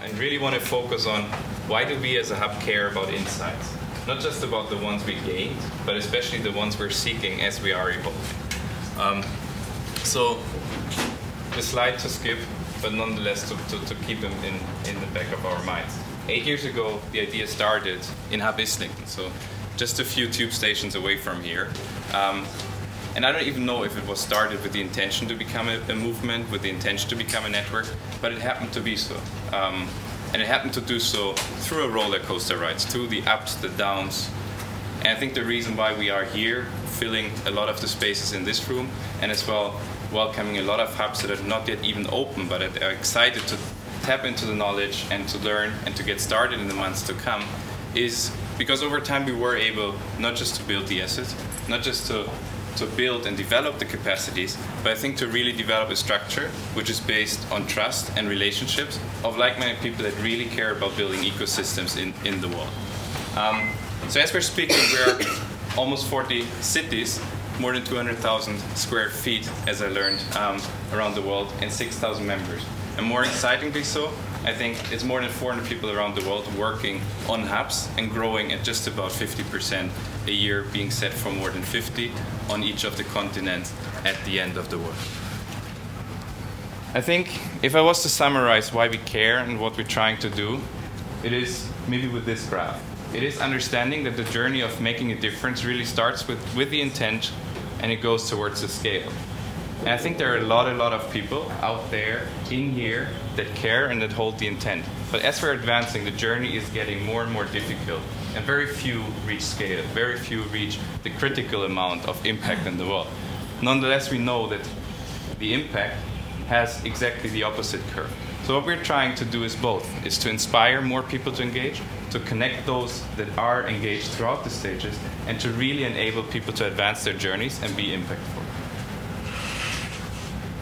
and really want to focus on why do we as a hub care about insights? Not just about the ones we gained, but especially the ones we're seeking as we are evolving. So the slide to skip, but nonetheless to keep them in the back of our minds. 8 years ago, the idea started in Hub Islington, so just a few tube stations away from here. And I don't even know if it was started with the intention to become a movement, with the intention to become a network, but it happened to be so. And it happened to do so through a roller coaster ride, through the ups, the downs. And I think the reason why we are here, filling a lot of the spaces in this room, and as well welcoming a lot of hubs that are not yet even open, but are excited to tap into the knowledge and to learn and to get started in the months to come, is because over time we were able not just to build the assets, not just to build and develop the capacities, but I think to really develop a structure which is based on trust and relationships of like-minded people that really care about building ecosystems in the world. So as we're speaking, we're almost 40 cities, more than 200,000 square feet, as I learned, around the world, and 6,000 members. And more excitingly so, I think it's more than 400 people around the world working on hubs and growing at just about 50% a year, being set for more than 50 on each of the continents at the end of the world. I think if I was to summarize why we care and what we're trying to do, it is maybe with this graph. It is understanding that the journey of making a difference really starts with the intent, and it goes towards the scale. And I think there are a lot of people out there in here that care and that hold the intent. But as we're advancing, the journey is getting more and more difficult, and very few reach scale, very few reach the critical amount of impact in the world. Nonetheless, we know that the impact has exactly the opposite curve. So what we're trying to do is both, is to inspire more people to engage, to connect those that are engaged throughout the stages, and to really enable people to advance their journeys and be impactful.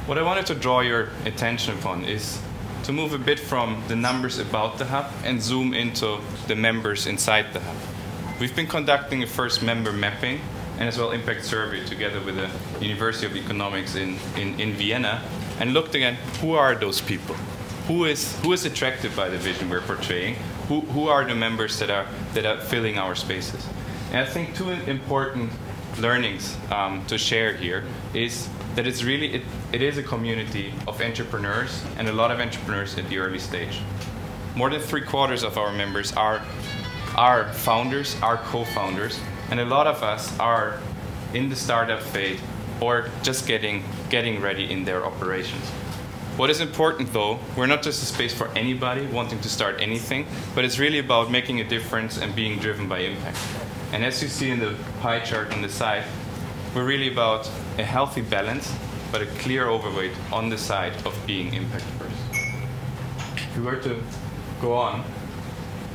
What I wanted to draw your attention upon is to move a bit from the numbers about the hub and zoom into the members inside the hub. We've been conducting a first member mapping and as well impact survey together with the University of Economics in Vienna, and looked again, who are those people? Who is attracted by the vision we're portraying? Who are the members that are filling our spaces? And I think two important learnings to share here is that it's really, it is a community of entrepreneurs, and a lot of entrepreneurs at the early stage. More than 3/4 of our members are founders, are co-founders, and a lot of us are in the startup phase or just getting ready in their operations. What is important though, we're not just a space for anybody wanting to start anything, but it's really about making a difference and being driven by impact. And as you see in the pie chart on the side, we're really about a healthy balance, but a clear overweight on the side of being impact first. If we were to go on,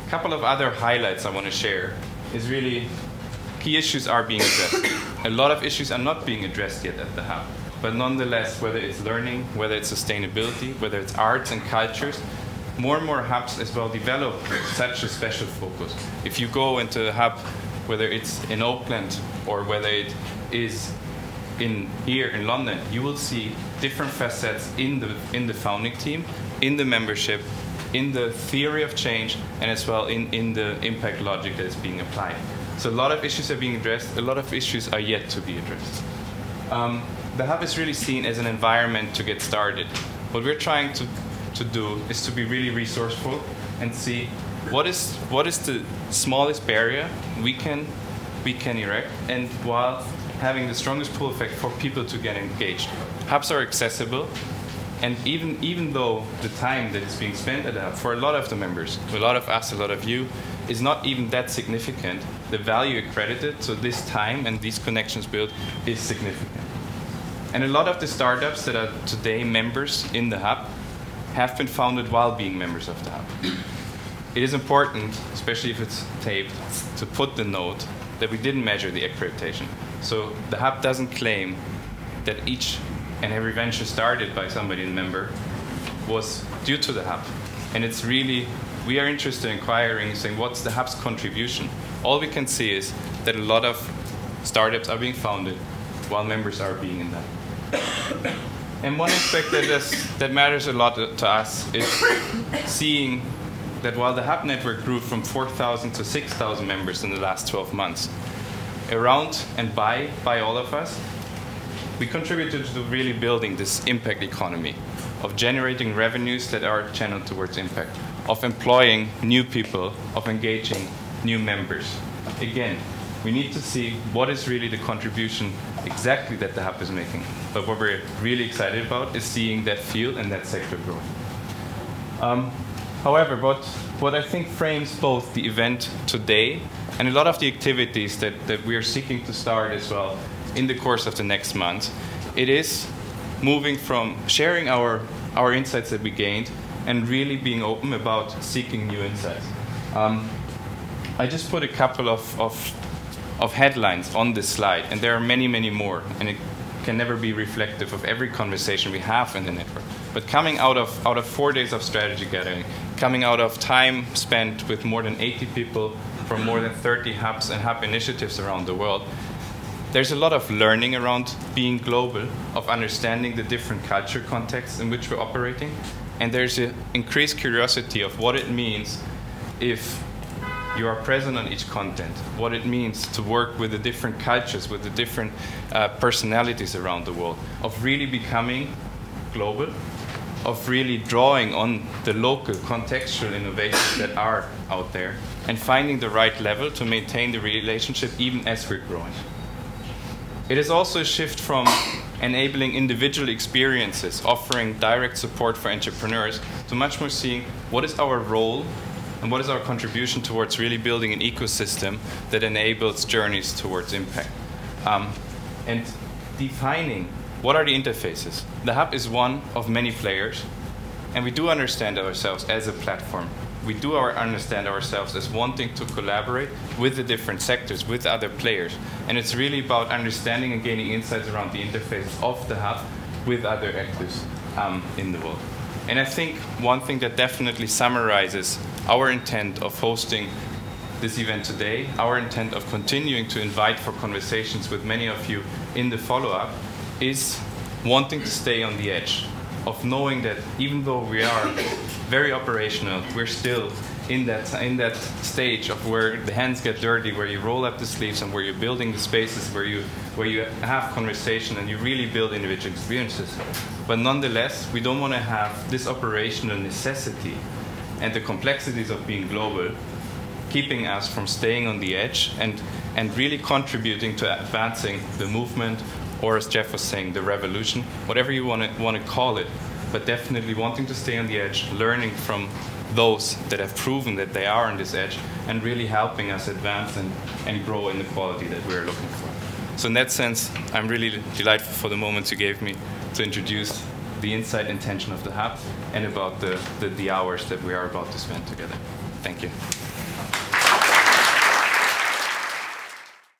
a couple of other highlights I want to share is really key issues are being addressed. A lot of issues are not being addressed yet at the hub, but nonetheless, whether it's learning, whether it's sustainability, whether it's arts and cultures, more and more hubs as well develop such a special focus. If you go into a hub, whether it's in Oakland or whether it is here in London, you will see different facets in the founding team, in the membership, in the theory of change, and as well in the impact logic that is being applied. So a lot of issues are being addressed, a lot of issues are yet to be addressed. The hub is really seen as an environment to get started. What we're trying to do is to be really resourceful and see what is the smallest barrier we can erect, and while having the strongest pull effect for people to get engaged. Hubs are accessible, and even though the time that is being spent at a hub for a lot of the members, a lot of us, a lot of you, is not even that significant, the value accredited to this time and these connections built is significant. And a lot of the startups that are today members in the hub have been founded while being members of the hub. It is important, especially if it's taped, to put the note that we didn't measure the accreditation. So the hub doesn't claim that each and every venture started by somebody in member was due to the hub. And it's really, we are interested in inquiring, saying what's the hub's contribution? All we can see is that a lot of startups are being founded while members are being in that. And one aspect that matters a lot to us is seeing that while the Hub network grew from 4,000 to 6,000 members in the last 12 months, around and by all of us, we contributed to really building this impact economy of generating revenues that are channeled towards impact, of employing new people, of engaging new members. Again, we need to see what is really the contribution exactly that the Hub is making. But what we're really excited about is seeing that field and that sector growing. However, what I think frames both the event today and a lot of the activities that we are seeking to start as well in the course of the next month, it is moving from sharing our insights that we gained and really being open about seeking new insights. I just put a couple of headlines on this slide, and there are many, many more, and it can never be reflective of every conversation we have in the network. But coming out of 4 days of strategy gathering, coming out of time spent with more than 80 people from more than 30 hubs and hub initiatives around the world, there's a lot of learning around being global, of understanding the different culture contexts in which we're operating, and there's an increased curiosity of what it means if you are present on each content, what it means to work with the different cultures, with the different personalities around the world, of really becoming global, of really drawing on the local contextual innovations that are out there, and finding the right level to maintain the relationship even as we're growing. It is also a shift from enabling individual experiences, offering direct support for entrepreneurs, to much more seeing what is our role and what is our contribution towards really building an ecosystem that enables journeys towards impact. And defining what are the interfaces. The Hub is one of many players, and we do understand ourselves as a platform. We do understand ourselves as wanting to collaborate with the different sectors, with other players. And it's really about understanding and gaining insights around the interfaces of the Hub with other actors in the world. And I think one thing that definitely summarizes our intent of hosting this event today, our intent of continuing to invite for conversations with many of you in the follow-up, is wanting to stay on the edge, of knowing that even though we are very operational, we're still in that stage of where the hands get dirty, where you roll up the sleeves and where you're building the spaces where you have conversation and you really build individual experiences. But nonetheless, we don't want to have this operational necessity and the complexities of being global keeping us from staying on the edge and really contributing to advancing the movement, or as Jeff was saying, the revolution, whatever you want to call it, but definitely wanting to stay on the edge, learning from those that have proven that they are on this edge, and really helping us advance and grow in the quality that we're looking for. So in that sense, I'm really delighted for the moment you gave me to introduce the inside intention of the Hub and about the hours that we are about to spend together. Thank you.